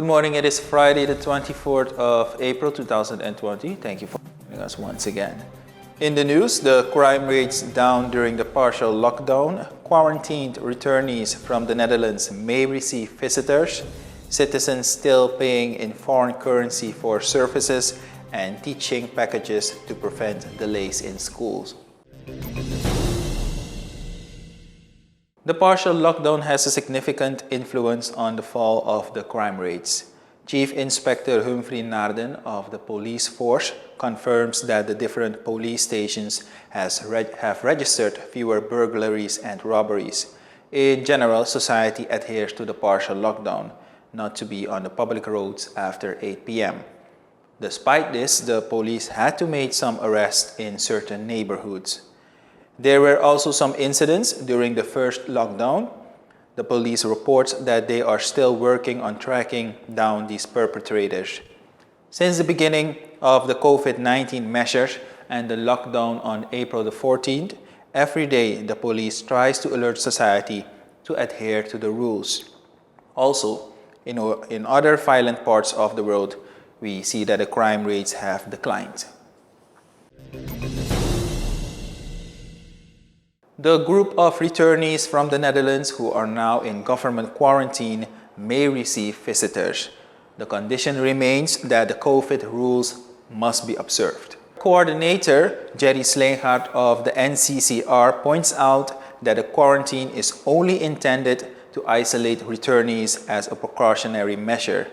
Good morning, it is Friday the 24th of April 2020. Thank you for joining us once again. In the news, the crime rates down during the partial lockdown. Quarantined returnees from the Netherlands may receive visitors. Citizens still paying in foreign currency for services and teaching packages to prevent delays in schools. The partial lockdown has a significant influence on the fall of the crime rates. Chief Inspector Humphrey Naarden of the police force confirms that the different police stations have registered fewer burglaries and robberies. In general, society adheres to the partial lockdown, not to be on the public roads after 8 p.m. Despite this, the police had to make some arrests in certain neighborhoods. There were also some incidents during the first lockdown. The police reports that they are still working on tracking down these perpetrators. Since the beginning of the COVID-19 measures and the lockdown on April the 14th, every day the police tries to alert society to adhere to the rules. Also, in other violent parts of the world, we see that the crime rates have declined. The group of returnees from the Netherlands who are now in government quarantine may receive visitors. The condition remains that the COVID rules must be observed. Coordinator Jerry Sleengaert of the NCCR points out that the quarantine is only intended to isolate returnees as a precautionary measure.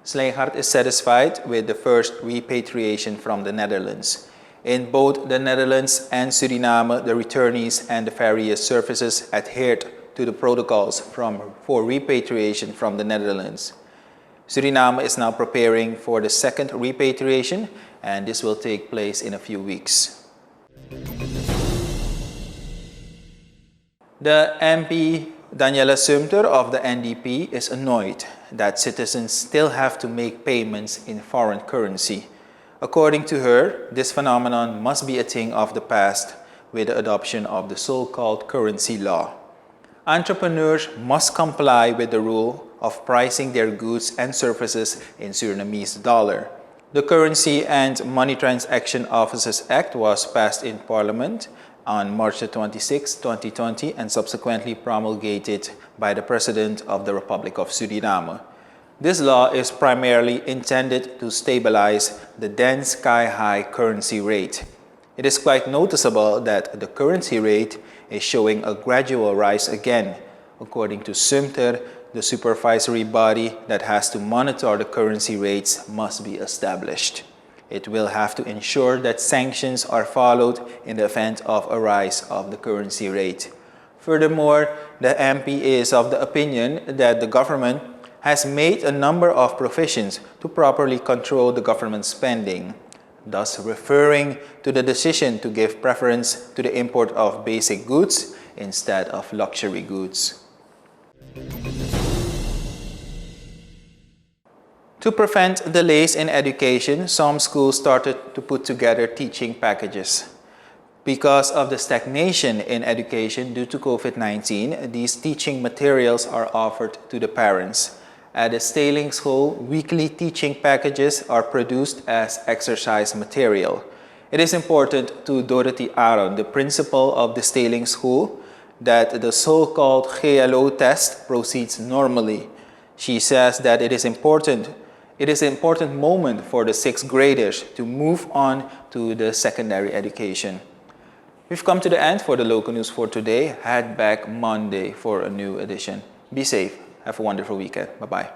Sleengaert is satisfied with the first repatriation from the Netherlands. In both the Netherlands and Suriname, the returnees and the various services adhered to the protocols for repatriation from the Netherlands. Suriname is now preparing for the second repatriation, and this will take place in a few weeks. The MP Daniela Sumter of the NDP is annoyed that citizens still have to make payments in foreign currency. According to her, this phenomenon must be a thing of the past with the adoption of the so-called currency law. Entrepreneurs must comply with the rule of pricing their goods and services in Surinamese dollar. The Currency and Money Transaction Offices Act was passed in Parliament on March 26, 2020 and subsequently promulgated by the President of the Republic of Suriname. This law is primarily intended to stabilize the then sky-high currency rate. It is quite noticeable that the currency rate is showing a gradual rise again. According to Sumter, the supervisory body that has to monitor the currency rates must be established. It will have to ensure that sanctions are followed in the event of a rise of the currency rate. Furthermore, the MP is of the opinion that the government has made a number of provisions to properly control the government spending, thus referring to the decision to give preference to the import of basic goods instead of luxury goods. To prevent delays in education, some schools started to put together teaching packages. Because of the stagnation in education due to COVID-19, these teaching materials are offered to the parents. At the Staling School, weekly teaching packages are produced as exercise material. It is important to Dorothy Aron, the principal of the Staling School, that the so-called GLO test proceeds normally. She says that it is an important moment for the 6th graders to move on to the secondary education. We've come to the end for the local news for today. Head back Monday for a new edition. Be safe. Have a wonderful weekend. Bye-bye.